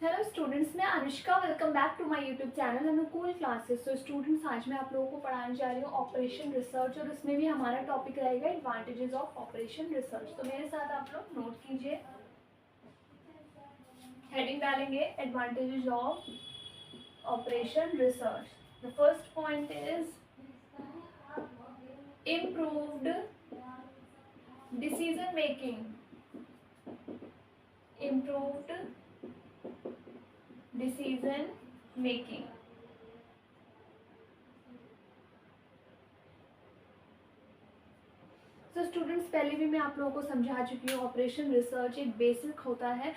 Hello students, मैं Anushka. Welcome back to my YouTube channel Anukool classes. तो students, आज मैं आप लोगों को पढ़ाने जा रही हूँ ऑपरेशन रिसर्च, और इसमें भी हमारा टॉपिक रहेगा एडवांटेजेस ऑफ ऑपरेशन रिसर्च। तो मेरे साथ आप लोग नोट कीजिए, हेडिंग डालेंगे advantages of operation research. The first point is improved decision making. Improved decision making. तो स्टूडेंट्स, पहले भी मैं आप लोगों को समझा चुकी हूँ, ऑपरेशन रिसर्च एक बेसिस होता है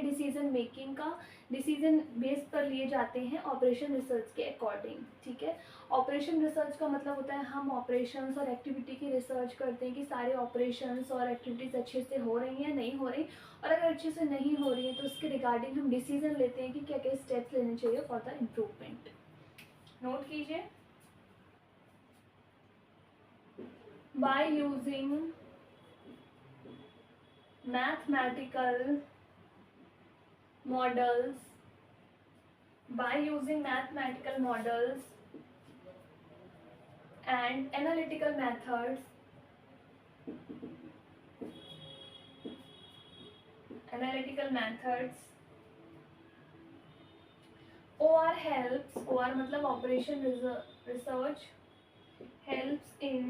डिसीजन मेकिंग का। डिसीजन बेस पर लिए जाते हैं ऑपरेशन रिसर्च के अकॉर्डिंग। ठीक है, ऑपरेशन रिसर्च का मतलब होता है हम ऑपरेशंस और एक्टिविटी की रिसर्च करते हैं कि सारे ऑपरेशंस और एक्टिविटीज़ अच्छे से हो रही हैं, नहीं हो रही, और अगर अच्छे से नहीं हो रही है तो उसके रिगार्डिंग हम डिसीजन लेते हैं कि क्या क्या स्टेप्स लेने चाहिए फॉर द इम्प्रूवमेंट। नोट कीजिए, by using mathematical models and analytical methods, OR helps, OR मतलब operation research helps in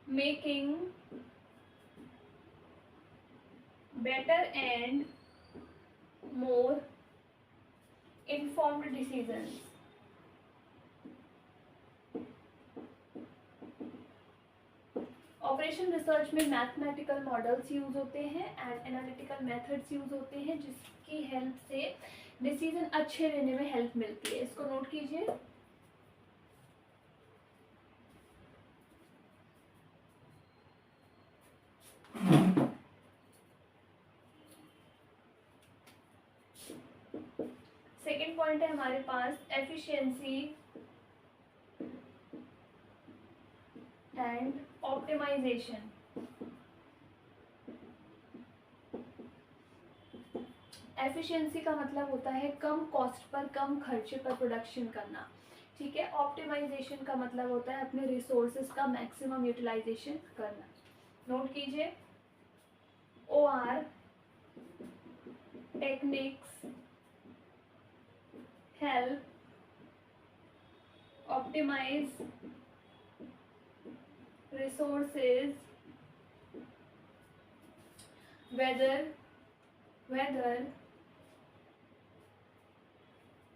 making better and more informed decisions. Operation research में मैथमेटिकल मॉडल्स यूज होते हैं एंड एनालिटिकल मेथड्स यूज होते हैं, जिसकी help से decision अच्छे लेने में हेल्प मिलती है। इसको नोट कीजिए। सेकेंड पॉइंट है हमारे पास एफिशिएंसी एंड ऑप्टिमाइजेशन। एफिशिएंसी का मतलब होता है कम कॉस्ट पर, कम खर्चे पर प्रोडक्शन करना। ठीक है, ऑप्टिमाइजेशन का मतलब होता है अपने रिसोर्सेज का मैक्सिमम यूटिलाइजेशन करना। नोट कीजिए, OR techniques help optimise resources whether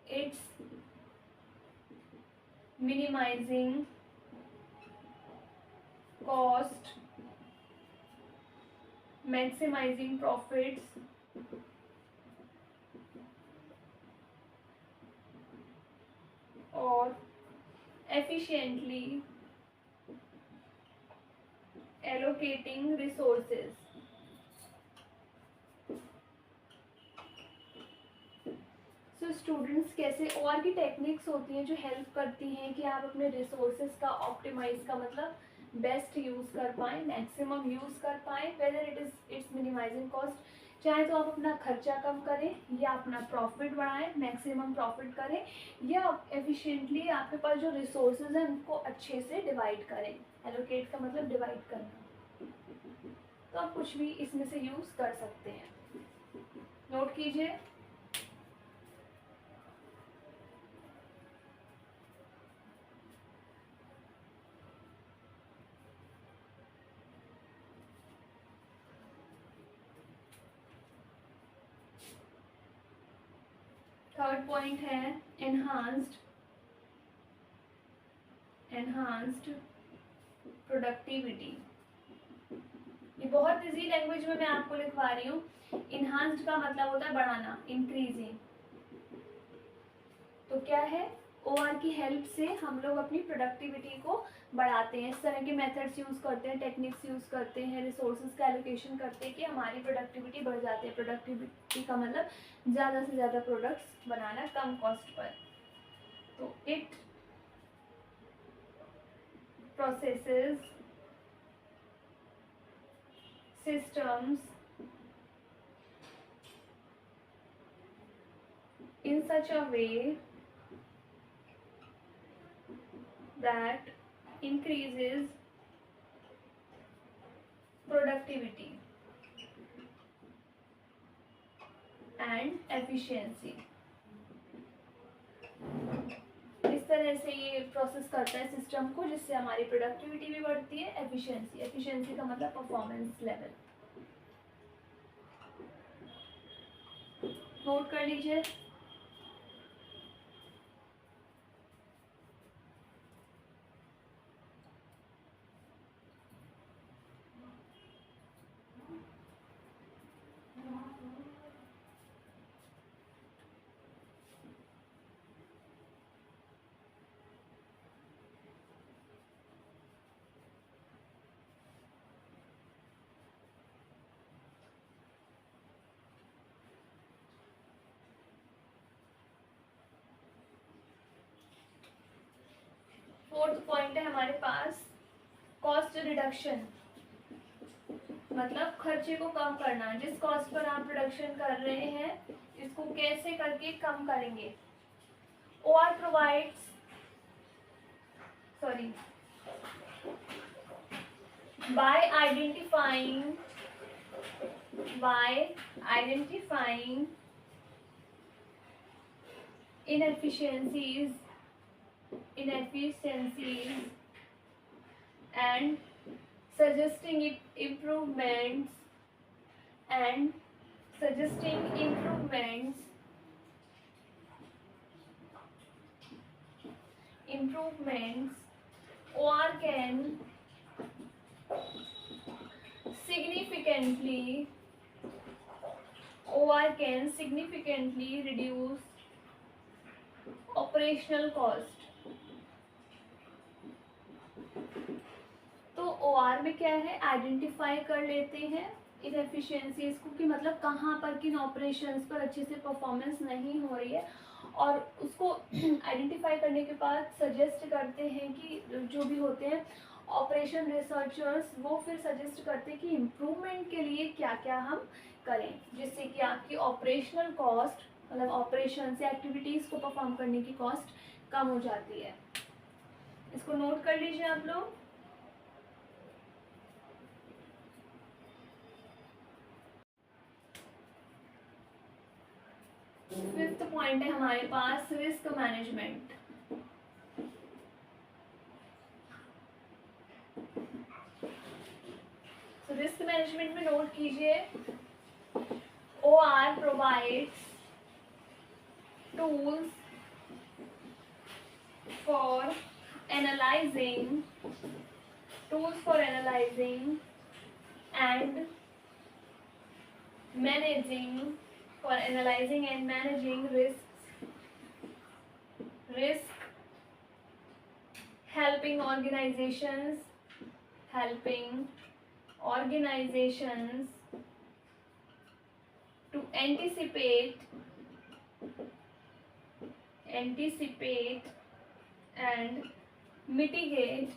it's minimizing cost, maximizing profits, or efficiently allocating resources. So students, कैसे OR की टेक्निक्स होती हैं जो हेल्प करती हैं कि आप अपने रिसोर्सेज का ऑप्टिमाइज का मतलब बेस्ट यूज़ कर पाएँ, मैक्सिमम यूज़ कर पाएँ। वेदर इट्स मिनिमाइजिंग कॉस्ट, चाहे तो आप अपना खर्चा कम करें या अपना प्रॉफिट बढ़ाएं, मैक्सिमम प्रॉफिट करें, या एफिशिएंटली आपके पास जो रिसोर्सेज हैं उनको अच्छे से डिवाइड करें। एलोकेट का मतलब डिवाइड करना, तो आप कुछ भी इसमें से यूज़ कर सकते हैं। नोट कीजिए, थर्ड पॉइंट है एनहांस्ड प्रोडक्टिविटी। ये बहुत इजी लैंग्वेज में मैं आपको लिखवा रही हूँ। इनहांस्ड का मतलब होता है बढ़ाना, इंक्रीजिंग। तो क्या है, OR की हेल्प से हम लोग अपनी प्रोडक्टिविटी को बढ़ाते हैं। इस तरह के मेथड्स यूज़ करते हैं, टेक्निक्स यूज़ करते हैं, रिसोर्सेज का एलोकेशन करते हैं कि हमारी प्रोडक्टिविटी बढ़ जाती है। प्रोडक्टिविटी का मतलब ज़्यादा से ज़्यादा प्रोडक्ट्स बनाना कम कॉस्ट पर। तो it processes systems such a way that increases productivity and efficiency। इस तरह से ये प्रोसेस करता है सिस्टम को, जिससे हमारी प्रोडक्टिविटी भी बढ़ती है, एफिशिएंसी का मतलब परफॉर्मेंस लेवल। नोट कर लीजिए। फोर्थ पॉइंट है हमारे पास कॉस्ट रिडक्शन, मतलब खर्चे को कम करना। जिस कॉस्ट पर आप प्रोडक्शन कर रहे हैं इसको कैसे करके कम करेंगे। OR provides by identifying inefficiencies and suggesting improvements or can significantly reduce operational cost। तो OR में क्या है, आइडेंटिफाई कर लेते हैं इनएफिशिएंसीज को, कि मतलब कहाँ पर किन ऑपरेशंस पर अच्छे से परफॉर्मेंस नहीं हो रही है, और उसको आइडेंटिफाई करने के बाद सजेस्ट करते हैं कि जो भी होते हैं ऑपरेशन रिसर्चर्स, वो फिर सजेस्ट करते हैं कि इम्प्रूवमेंट के लिए क्या क्या हम करें, जिससे कि आपकी ऑपरेशनल कॉस्ट, मतलब ऑपरेशन से एक्टिविटीज़ को परफॉर्म करने की कॉस्ट कम हो जाती है। इसको नोट कर लीजिए आप लोग। फिफ्थ पॉइंट है हमारे पास रिस्क मैनेजमेंट। तो रिस्क मैनेजमेंट में नोट कीजिए, OR provides tools for analyzing and managing risk, helping organizations to anticipate and mitigate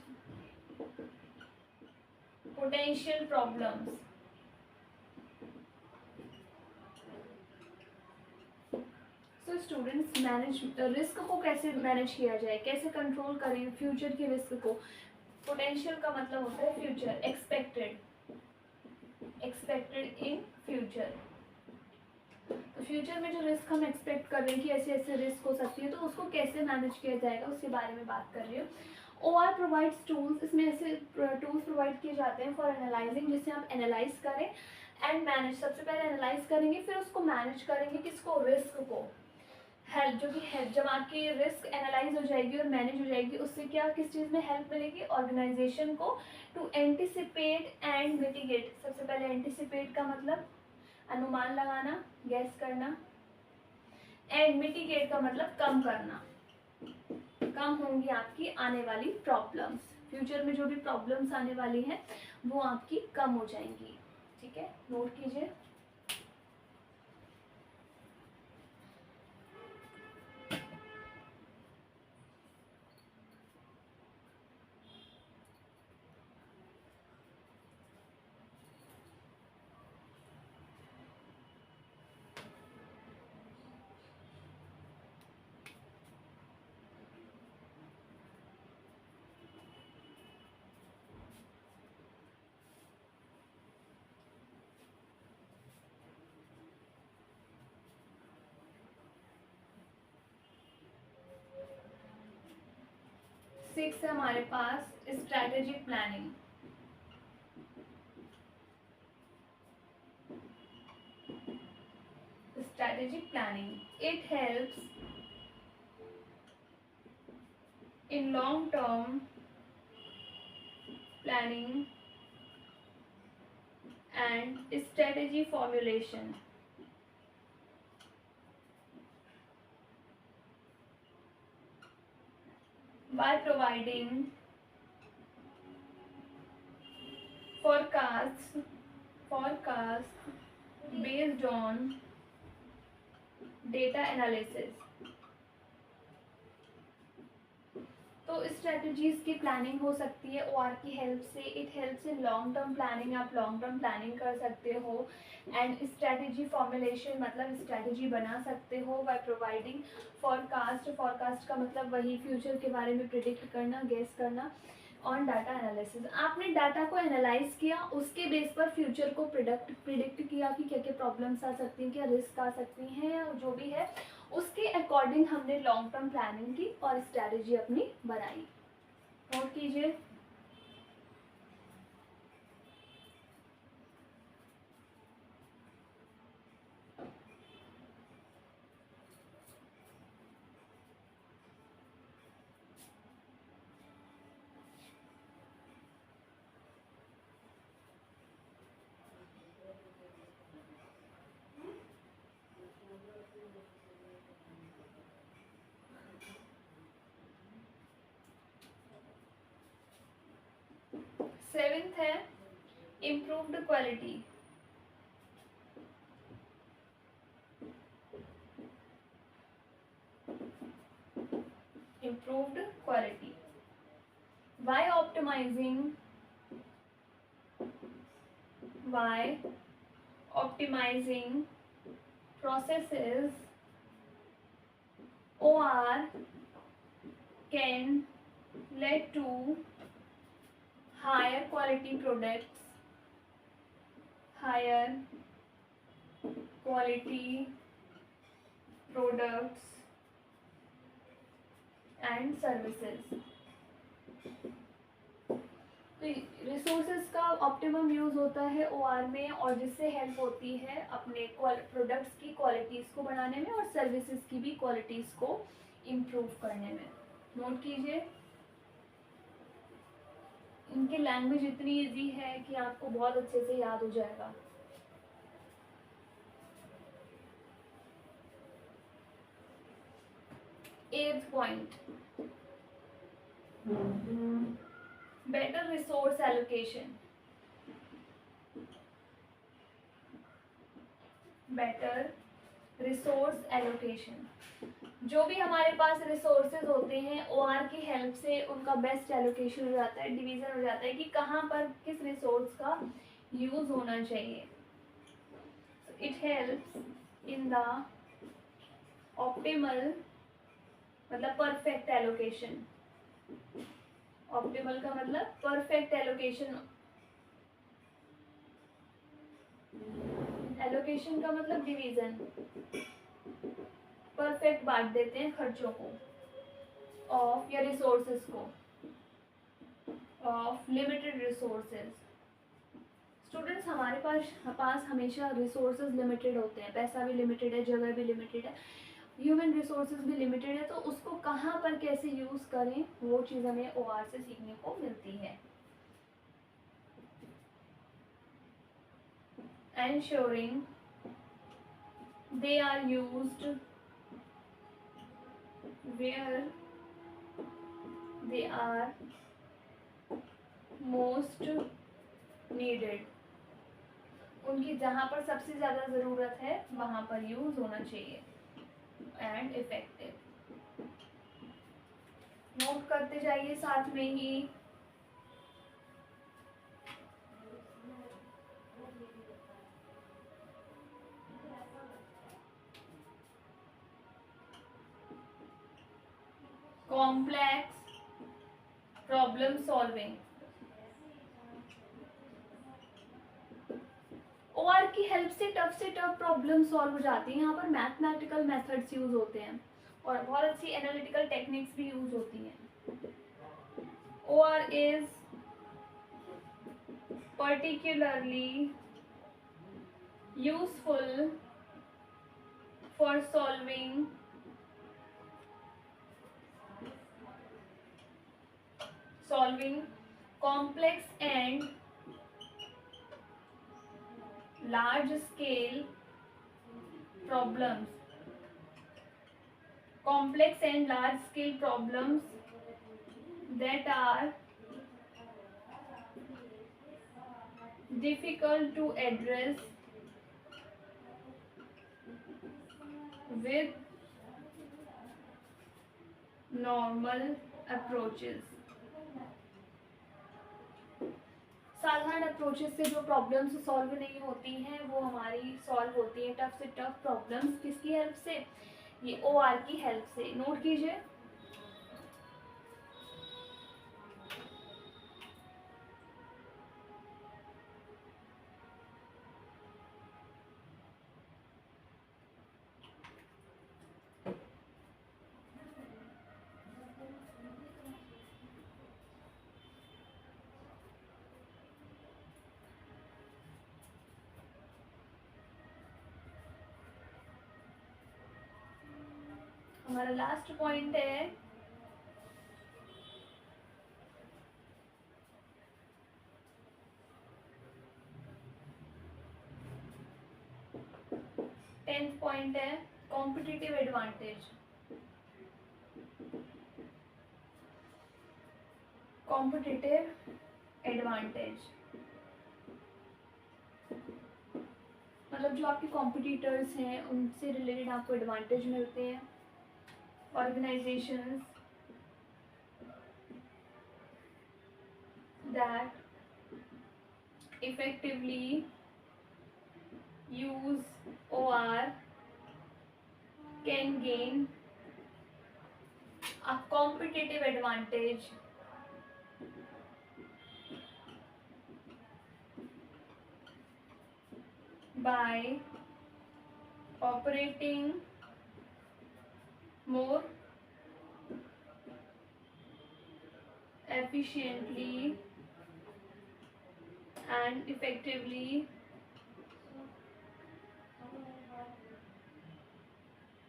potential problems। तो स्टूडेंट्स, रिस्क को कैसे मैनेज किया जाए, कैसे कंट्रोल करें फ्यूचर के रिस्क को। पोटेंशियल का मतलब होता है फ्यूचर, एक्सपेक्टेड इन फ्यूचर। तो फ्यूचर में जो रिस्क हम एक्सपेक्ट कर रहे हैं कि ऐसे ऐसे रिस्क हो सकती है, तो उसको कैसे मैनेज किया जाएगा उसके बारे में बात कर रही हूँ। OR प्रोवाइड्स टूल्स, इसमें ऐसे टूल्स प्रोवाइड किए जाते हैं फॉर एनालाइजिंग, जिससे आप एनालाइज करें एंड मैनेज। सबसे पहले एनालाइज करेंगे, फिर उसको मैनेज करेंगे, किसको, रिस्क को। हेल्प जो कि हेल्प, जब आपकी रिस्क एनालाइज हो जाएगी और मैनेज हो जाएगी, उससे क्या, किस चीज़ में हेल्प मिलेगी, ऑर्गेनाइजेशन को, टू एंटिसिपेट एंड मिटिगेट। सबसे पहले एंटिसिपेट का मतलब अनुमान लगाना, गैस करना, एंड मिटिगेट का मतलब कम करना। कम होंगी आपकी आने वाली प्रॉब्लम्स, फ्यूचर में जो भी प्रॉब्लम्स आने वाली हैं वो आपकी कम हो जाएंगी। ठीक है, नोट कीजिए। 6 है हमारे पास strategic planning. Strategic planning, it helps in long term planning and strategy formulation. By providing forecasts based on data analysis. तो स्ट्रेटजीज की प्लानिंग हो सकती है ओआर की हेल्प से। It helps in long term planning, आप लॉन्ग टर्म प्लानिंग कर सकते हो। एंड स्ट्रेटजी फॉर्मुलेशन मतलब स्ट्रेटजी बना सकते हो बाय प्रोवाइडिंग फॉरकास्ट का मतलब वही फ्यूचर के बारे में प्रिडिक्ट करना, गेस करना। ऑन डाटा एनालिसिस, आपने डाटा को एनालाइज किया, उसके बेस पर फ्यूचर को प्रिडिक्ट किया कि क्या क्या प्रॉब्लम्स आ सकती हैं, क्या रिस्क आ सकती हैं, जो भी है उसके अकॉर्डिंग हमने लॉन्ग टर्म प्लानिंग की और स्ट्रैटेजी अपनी बनाई। नोट कीजिए। सेवेंथ है improved quality. Improved quality by optimizing processes. OR can lead to higher quality products, and services. तो रिसोर्सेज का ऑप्टिमम यूज़ होता है ओआर में, और जिससे हेल्प होती है अपने प्रोडक्ट्स की क्वालिटीज़ को बढ़ाने में और सर्विसेज की भी क्वालिटीज़ को इम्प्रूव करने में। नोट कीजिए, इनकी लैंग्वेज इतनी इजी है कि आपको बहुत अच्छे से याद हो जाएगा। Eighth point, better resource allocation. Better resource allocation, जो भी हमारे पास रिसोर्सेज होते हैं ओआर की हेल्प से उनका बेस्ट एलोकेशन हो जाता है, डिवीज़न हो जाता है कि कहाँ पर किस रिसोर्स का यूज़ होना चाहिए। It helps in the optimal मतलब परफेक्ट एलोकेशन। ऑप्टिमल का मतलब परफेक्ट एलोकेशन, एलोकेशन का मतलब डिवीज़न, परफेक्ट बांट देते हैं खर्चों को ऑफ या रिसोर्सेज को, ऑफ लिमिटेड रिसोर्सेज। स्टूडेंट्स हमारे पास हमेशा रिसोर्सेज लिमिटेड होते हैं, पैसा भी लिमिटेड है, जगह भी लिमिटेड है, ह्यूमन रिसोर्सेज भी लिमिटेड है, तो उसको कहाँ पर कैसे यूज़ करें वो चीज़ हमें ओआर से सीखने को मिलती है। Ensuring they are used where they are most needed, उनकी जहाँ पर सबसे ज़्यादा ज़रूरत है वहाँ पर यूज़ होना चाहिए। एंड इफेक्टिव, नोट करते जाइए साथ में ही। कॉम्प्लेक्स प्रॉब्लम सॉल्विंग, ओआर की हेल्प से टफ प्रॉब्लम सॉल्व हो जाती है। यहाँ पर मैथमेटिकल मेथड्स यूज होते हैं और बहुत अच्छी एनालिटिकल टेक्निक्स भी यूज होती हैं। OR is particularly useful for solving complex and large scale problems. Complex and large scale problems that are difficult to address with normal approaches. साधारण अप्रोचेस से जो प्रॉब्लम्स सॉल्व नहीं होती हैं वो हमारी सॉल्व होती हैं टफ से टफ प्रॉब्लम्स किसकी हेल्प से, ये OR की हेल्प से। नोट कीजिए। हमारा लास्ट पॉइंट है टेंथ पॉइंट है कॉम्पिटिटिव एडवांटेज। कॉम्पिटिटिव एडवांटेज मतलब जो आपके कॉम्पिटिटर्स हैं उनसे रिलेटेड आपको एडवांटेज मिलते हैं। Organizations that effectively use OR can gain a competitive advantage by operating more efficiently and effectively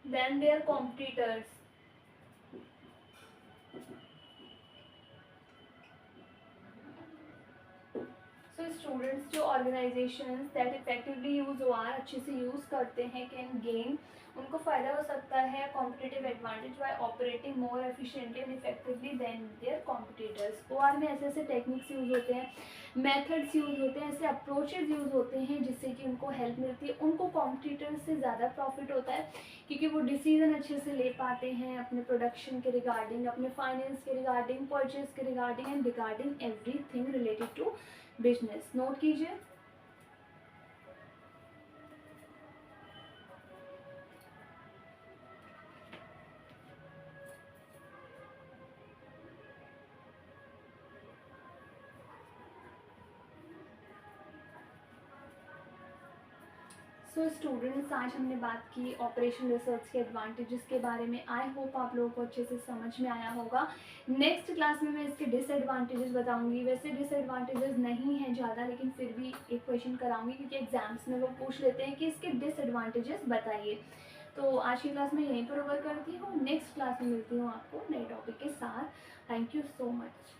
than their competitors. So students जो organizations that effectively use OR अच्छे से यूज़ करते हैं can gain, उनको फ़ायदा हो सकता है competitive advantage by operating more efficiently and effectively than their competitors. OR में ऐसे ऐसे टेक्निक्स यूज़ होते हैं, मेथड्स यूज़ होते हैं, ऐसे अप्रोचेज यूज़ होते हैं जिससे कि उनको हेल्प मिलती है। उनको कॉम्पिटिटर्स से ज़्यादा प्रॉफिट होता है क्योंकि वो डिसीजन अच्छे से ले पाते हैं अपने प्रोडक्शन के रिगार्डिंग, अपने फाइनेंस के रिगार्डिंग, परचेज के regarding and regarding everything related to business. Note कीजिए। सो स्टूडेंट्स आज हमने बात की ऑपरेशन रिसर्च के एडवांटेजेस के बारे में। आई होप आप लोगों को अच्छे से समझ में आया होगा। नेक्स्ट क्लास में मैं इसके डिसएडवांटेजेस बताऊंगी। वैसे डिसएडवांटेजेस नहीं हैं ज़्यादा, लेकिन फिर भी एक क्वेश्चन कराऊंगी क्योंकि एग्जाम्स में वो पूछ लेते हैं कि इसके डिसएडवांटेजेस बताइए। तो आज की क्लास में यहीं पर ओवर करती हूँ। नेक्स्ट क्लास में मिलती हूँ आपको नए टॉपिक के साथ। Thank you so much.